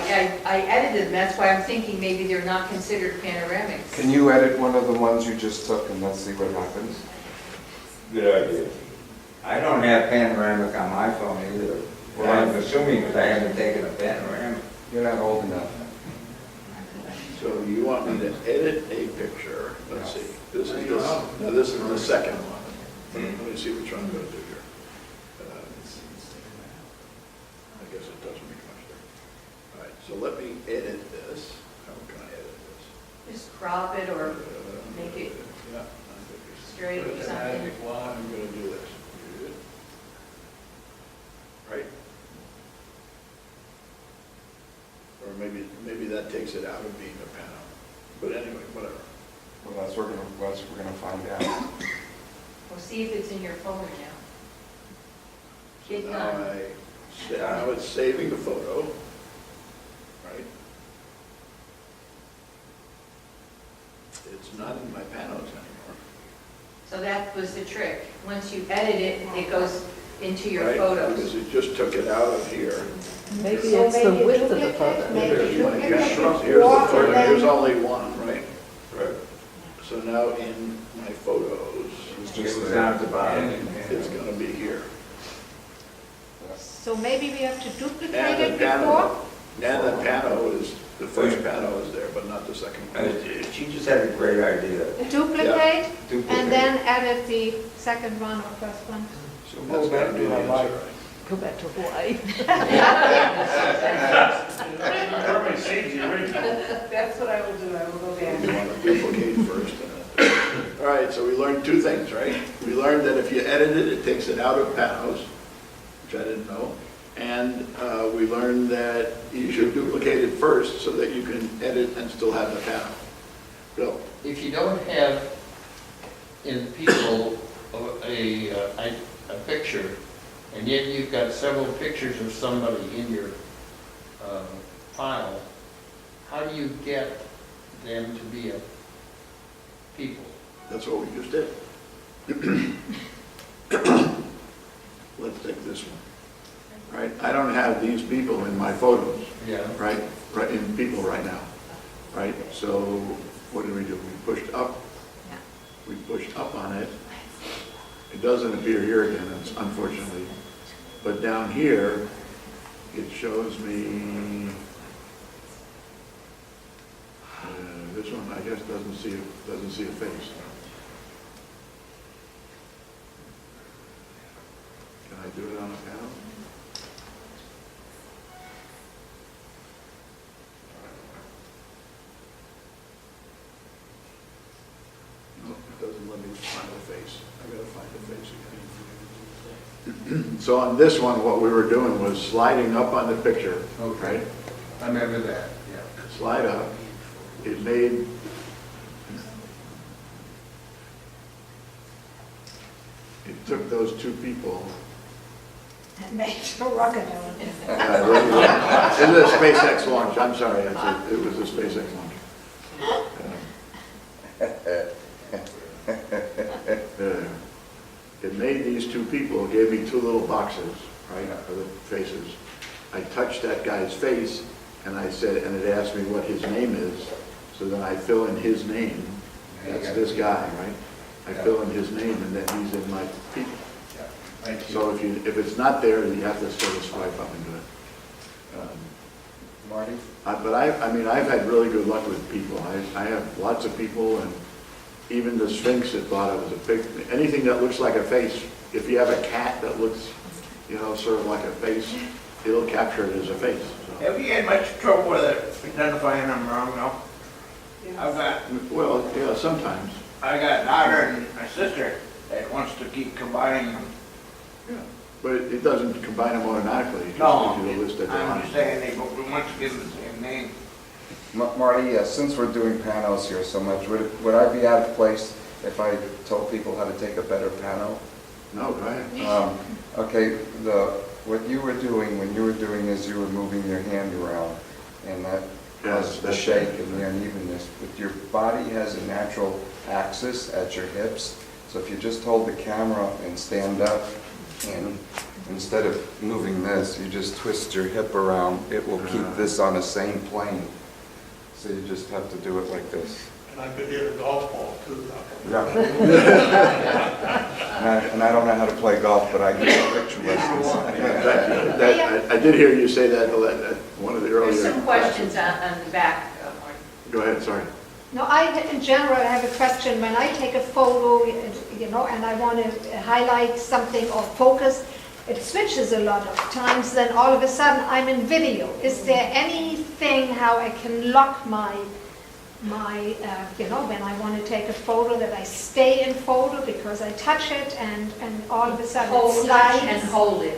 edited them. That's why I'm thinking maybe they're not considered panoramics. Can you edit one of the ones you just took and let's see what happens? Good idea. I don't have panoramic on my phone either. Well, I'm assuming that I haven't taken a panoramic. You're not old enough. So you want me to edit a picture, let's see, this is the second one. Let me see which one I'm going to do here. I guess it doesn't make much difference. All right, so let me edit this. How can I edit this? Just crop it or make it Yeah. straight or With the something. magic wand, I'm going to do this. Right? Or maybe that takes it out of being a panel. But anyway, whatever. Well, that's what we're gonna find out. We'll see if it's in your folder now. Hit Now done. now it's saving the photo, right? It's not in my panels anymore. So that was the trick. Once you edit it, it goes into your Right? photos. Because it just took it out of here. Maybe So it's the maybe width of the duplicate, photo. maybe Here's my duplicate panels. Here's the before, photo. and then- Here's only one, right? Right. So now in my photos, It's It just was there. down at the bottom. it's going to be here. So maybe we have to duplicate And it the before? panel, and the panel is, the first panel is there, but not the second one. She just had a great idea. Duplicate, Duplicate. and then edit the second one or first one. So That's go back gotta be to the my answer, life. right? Go back to Hawaii. Everybody sees the original. That's what I will do. I will go back. You want to duplicate first. All right, so we learned 2 things, right? We learned that if you edit it, it takes it out of panels, which I didn't know. And we learned that you should duplicate it first so that you can edit and still have the panel. Bill? If you don't have in people a picture, and yet you've got several pictures of somebody in your file, how do you get them to be a people? That's what we just did. Let's take this one. Right? I don't have these people in my photos, Yeah. right? Right, in people right now, right? So what did we do? We pushed up. Yeah. We pushed up on it. It doesn't appear here again, unfortunately. But down here, it shows me, this one, I guess, doesn't see a face. Can I do it on a panel? find the face. I gotta find the face again. So on this one, what we were doing was sliding up on the picture, Okay. right? I remember that, yeah. Slide up. It made, it took those two people. And made a rocket on it. It was a SpaceX launch, I'm sorry, it was a SpaceX launch. It made these two people, gave me two little boxes, right, for the faces. I touched that guy's face, and I said, and it asked me what his name is, so then I fill in his name, that's this guy, right? I fill in his name, and then he's in my people. Thank you. So if it's not there, you have to sort of swipe up and do it. Marty? But I mean, I've had really good luck with people. I have lots of people, and even the Sphinx that thought it was a pig. Anything that looks like a face, if you have a cat that looks, you know, sort of like a face, it'll capture it as a face. So. Have you had much trouble with it, identifying them wrong, no? I've got, Well, yeah, sometimes. I got a daughter and a sister that wants to keep combining them. Yeah. But it doesn't combine them automatically. It just No, gives you the list that they're I'm on. just saying they both want to give them the same name. Marty, since we're doing panos here so much, would I be out of place if I told people how to take a better pano? No, go ahead. Okay, what you were doing when you were doing is you were moving your hand around, and that caused the shake and the unevenness. But your body has a natural axis at your hips, so if you just hold the camera and stand up, and instead of moving this, you just twist your hip around, it will keep this on the same plane. So you just have to do it like this. And I could hit a golf ball too. Yeah. And I don't know how to play golf, but I get picture lessons. I did hear you say that at one of the earlier. There's some questions on the back, Marty. Go ahead, sorry. No, in general, I have a question. When I take a photo, you know, and I want to highlight something or focus, it switches a lot of times, then all of a sudden I'm in video. Is there anything how I can lock my you know, when I want to take a photo, that I stay in photo because I touch it and all of a sudden it Hold, slides? touch, and hold it,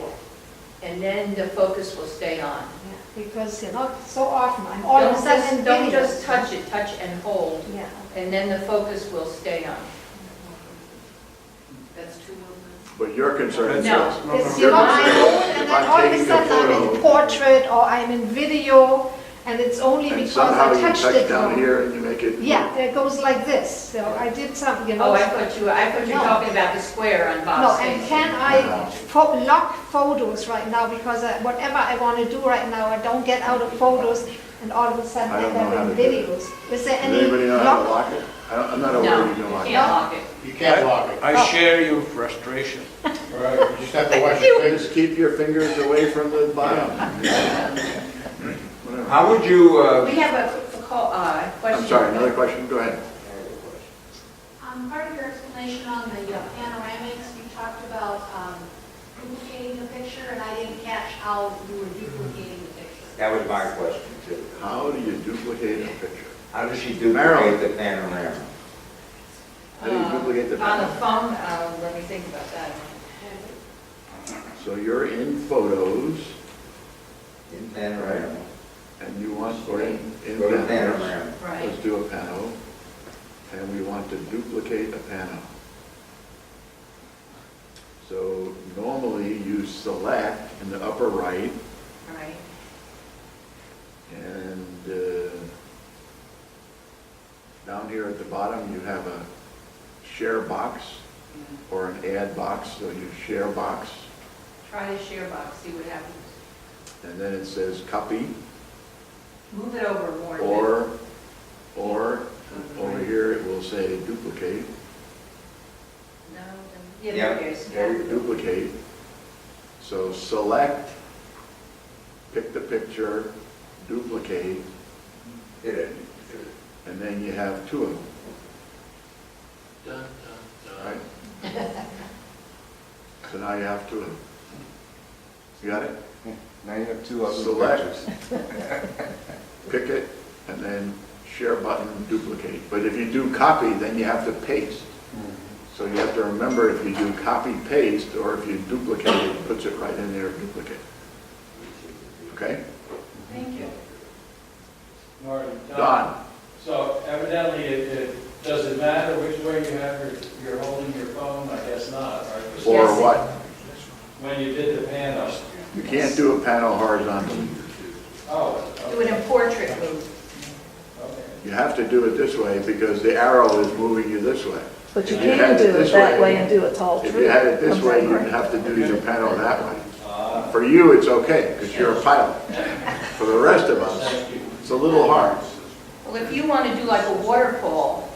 and then the focus will stay on. Yeah, because, you know, so often I'm all of a sudden in Don't video. just touch it, touch and hold, Yeah. and then the focus will stay on. That's two movements. But your concern is No. this. It's, you know, I hold and If then I'm all of a taking a sudden I'm in photo- portrait or I'm in video, and it's only And because somehow I you touched touch it down wrong. here and you make it. Yeah, it goes like this. So I did something, you know. Oh, I thought you were No. talking about the square on No, Bob's and face. can I lock photos right now, because whatever I want to do right now, I don't get out of photos, and all of a sudden I I don't know have how in to do it. videos. Is there Does any anybody know how to lock? lock it? I'm not aware No, you can lock you it. can't lock it. You can't lock it. I share your frustration. Right, you just have to watch your fingers. Just keep your fingers away from the bottom. Whatever. How would you, We have a question. I'm sorry, another question? Go ahead. Part of your explanation on the panoramics, you talked about duplicating the picture, and I didn't catch how you were duplicating the picture. that was my question too. How do you duplicate a picture? How does she Marilyn. duplicate the panorama? How do you duplicate the On the panorama? phone, let me think about that. So you're in photos, In panorama. and you want, or in Go to panos. panorama. Right. Let's do a pano, and we want to duplicate a pano. So normally you select in the upper right, Right. and down here at the bottom you have a share box or an add box, so you share box, Try the share box, see what happens. and then it says copy, Move it over more. or over here it will say duplicate. No, yeah, there it is. Yeah. Duplicate. So select, pick the picture, duplicate, Hit it. and then you have two of them, Dun, dun, dun. right? So now you have two of them. You got it? Now you have two other Select. pictures. Pick it, and then share button, duplicate. But if you do copy, then you have to paste. So you have to remember if you do copy paste or if you duplicate it, it puts it right in there, duplicate. Okay? Thank you. Marty, Don? So evidently, does it matter which way you have you're holding your phone? I guess not, right? Or Yes. what? When you did the panel. You can't do a panel horizontally. Oh, Do it in portrait mode. okay. You have to do it this way because the arrow is moving you this way. But you If you had can do this it that way and do it all If through. you had it this way, you'd Okay. have to do your panel that way. For you, it's okay, because you're a pilot. For the rest of us, it's a little hard. Well, if you want to do like a waterfall,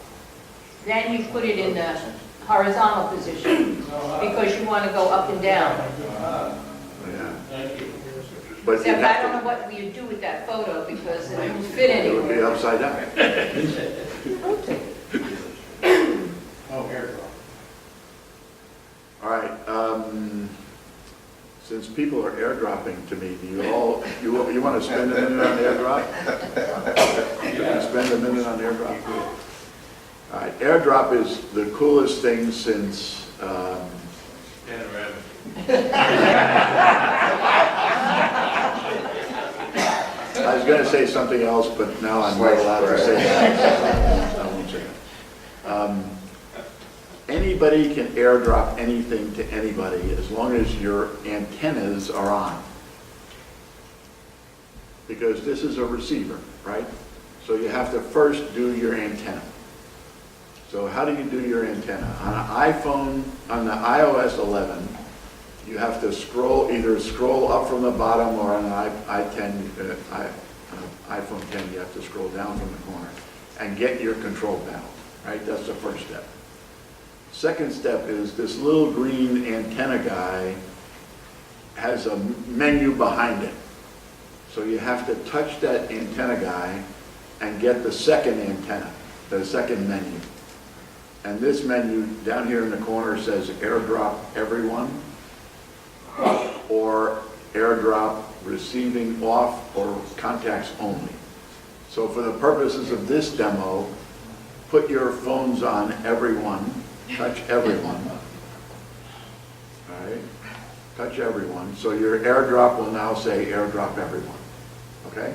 then you put it in the horizontal position because you want to go up and down. Yeah. Thank you. But you Except I don't know have what you do with that photo because it won't fit to, it would be anywhere. upside down. Oh, airdrop. All right, since people are airdropping to me, do you want to spend a minute on airdrop? You want to spend a minute on airdrop? All right, airdrop is the coolest thing since, Panoramic. I was going to say something else, but now I'm not allowed to say that. I won't say it. Anybody can airdrop anything to anybody as long as your antennas are on. Because this is a receiver, right? So you have to first do your antenna. So how do you do your antenna? On an iPhone, on the iOS 11, you have to either scroll up from the bottom, or on an iPhone 10, you have to scroll down from the corner and get your control panel, right? That's the first step. Second step is this little green antenna guy has a menu behind it. So you have to touch that antenna guy and get the second antenna, the second menu. And this menu down here in the corner says airdrop everyone, or airdrop receiving off, or contacts only. So for the purposes of this demo, put your phones on everyone, touch everyone. All right, touch everyone. So your airdrop will now say airdrop everyone, okay?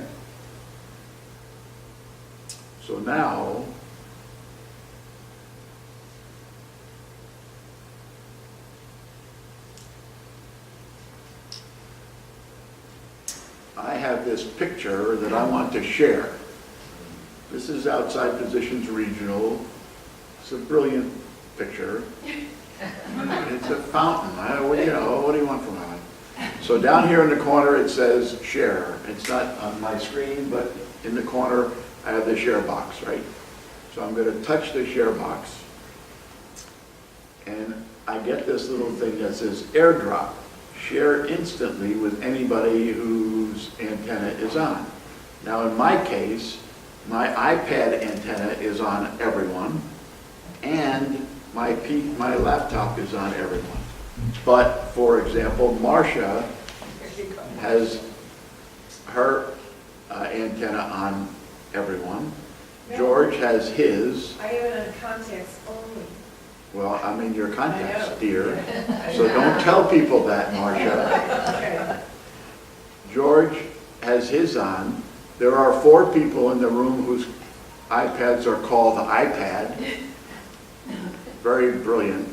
So now, I have this picture that I want to share. This is Outside Positions Regional. It's a brilliant picture. It's a fountain. What do you want from me? So down here in the corner it says share. It's not on my screen, but in the corner I have the share box, right? So I'm going to touch the share box, and I get this little thing that says airdrop. Share instantly with anybody whose antenna is on. Now in my case, my iPad antenna is on everyone, and my laptop is on everyone. But for example, Marcia has her antenna on everyone. George has his. I have it on contacts only. Well, I'm in your I contacts, know. dear. So don't tell people that, Marcia. Okay. George has his on. There are 4 people in the room whose iPads are called iPad. Very brilliant.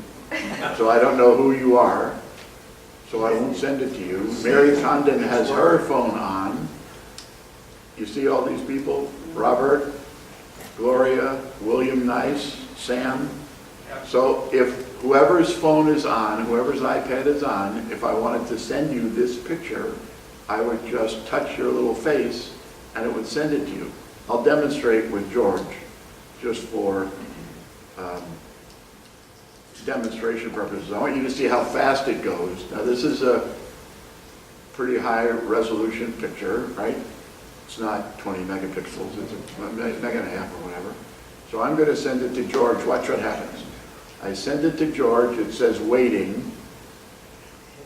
So I don't know who you are, so I won't send it to you. Mary Condon has her phone on. You see all these people? Robert, Gloria, William Nice, Sam. So if whoever's phone is on, whoever's iPad is on, if I wanted to send you this picture, I would just touch your little face and it would send it to you. I'll demonstrate with George, just for demonstration purposes. I want you to see how fast it goes. Now this is a pretty high resolution picture, right? It's not 20 megapixels, it's a mega and a half or whatever. So I'm going to send it to George. Watch what happens. I send it to George, it says waiting.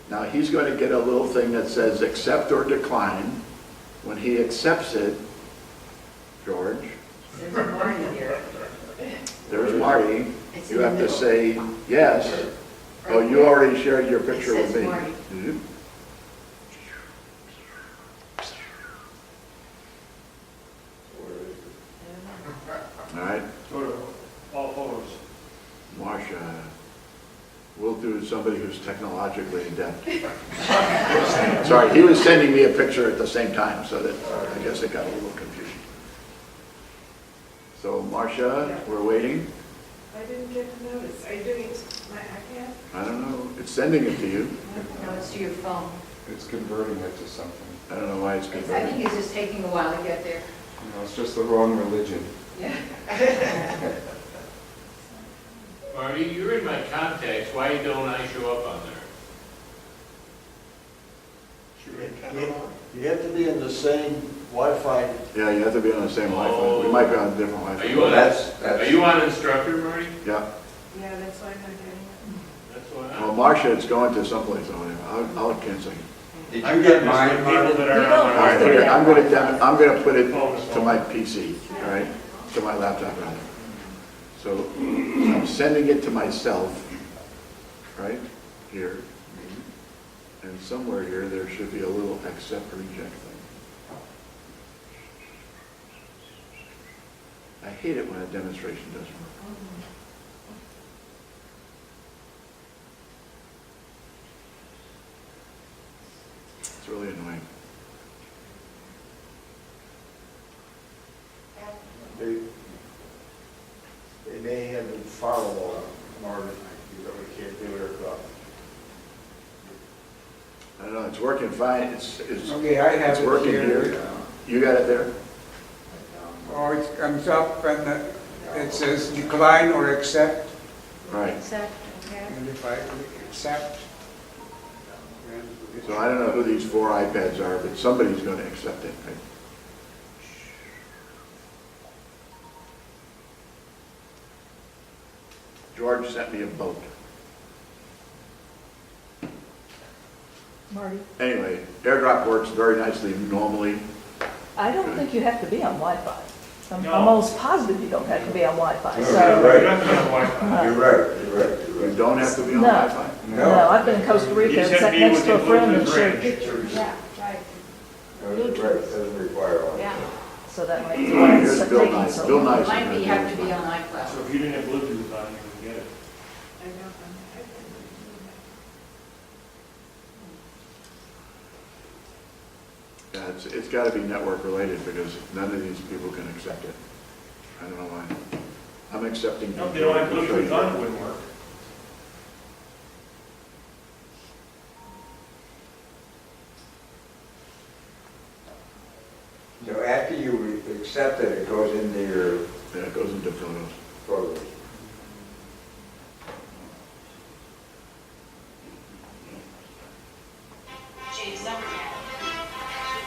Now he's going to get a little thing that says accept or decline. When he accepts it, George, There's Marty here. there's Marty, It's in You the have to middle. say yes. Oh, you already shared your picture It with says me. Marty. Mhm. All right, Go to all photos. Marcia, we'll do somebody who's technologically adept. Sorry, he was sending me a picture at the same time, so that, I guess it got a little confusing. So Marcia, we're waiting. I didn't get the notice. Are you doing my iPad? I don't know, it's sending it to you. No, it's to your phone. It's converting it to something. I don't know why it's I converting. think it's just taking a while to get there. You know, it's just the wrong religion. Marty, you're in my contacts, why don't I show up on there? You have to be in the same Wi-Fi. Yeah, you have to be on the same Wi-Fi. We might be on a different Are Wi-Fi. you on, That's- are you on instructor, Marty? Yeah. Yeah, that's why I'm not getting it. That's what Well, I'm. Marcia, it's going to someplace over there. I'll cancel you. Did I'm you get getting this mine, from people Marty? that are You on don't my have to Wi-Fi. I'm gonna put it to my PC, all right? To my laptop, rather. So I'm sending it to myself, right, here. And somewhere here, there should be a little accept reject thing. I hate it when a demonstration doesn't work. It's really annoying. They may have a firewall, Marty, you really can't do it. I don't know, it's working fine, it's Okay, I have it's it working here. here. You got it there? Oh, it comes up and it says decline or accept. Right. Accept, okay. And if I accept, then it So I don't know who these 4 iPads are, but somebody's going to accept it, right? George sent me a boat. Marty, Anyway, AirDrop works very nicely normally. I don't think you have to be on Wi-Fi. I'm No. almost positive you don't have to be on Wi-Fi, No, so. You're not gonna have Wi-Fi. You're right, you're right, you're You right. don't have to be on No. Wi-Fi. No, I've been in Costa Rica You and just have sat to be next to a within friend and Bluetooth shared range. pictures. Yeah, right. No, you're right, it doesn't require all. Yeah. So that might be why it's Here's Bill taking Nice. so Bill long. Nice. It might be, you have to be on iCloud. So if you didn't have Bluetooth on, you can get it. I don't, on the iPad. Yeah, it's got to be network related because none of these people can accept it. I don't know why. I'm accepting. No, if they don't have I'll show you. Bluetooth on, it wouldn't work. So after you accept it, it goes into your Yeah, it goes into photos. photos.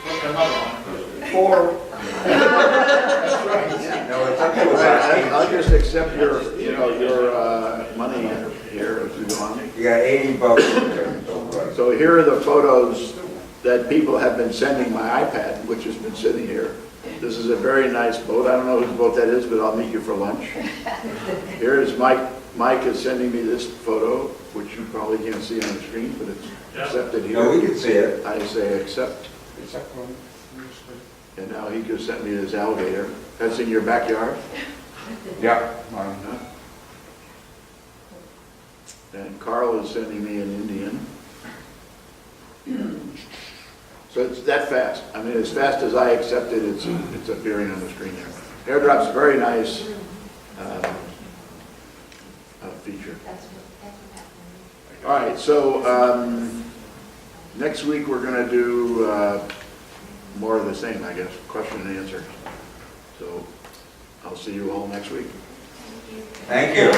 Look, another one. 4. That's right. No, it's up to about I'll just accept your, you know, your money here as we go on. You got $80. So here are the photos that people have been sending my iPad, which has been sitting here. This is a very nice boat. I don't know whose boat that is, but I'll meet you for lunch. Here is Mike. Mike is sending me this photo, which you probably can't see on the screen, but it's accepted here. No, we can see it. I say accept. accept one. And now he just sent me this alligator. That's in your backyard? Yeah. Huh? And Carl is sending me an Indian. So it's that fast. I mean, as fast as I accept it, it's appearing on the screen there. AirDrop's a very nice feature. That's what happened. All right, so next week we're going to do more of the same, I guess, question and answer. So I'll see you all next week. Thank you.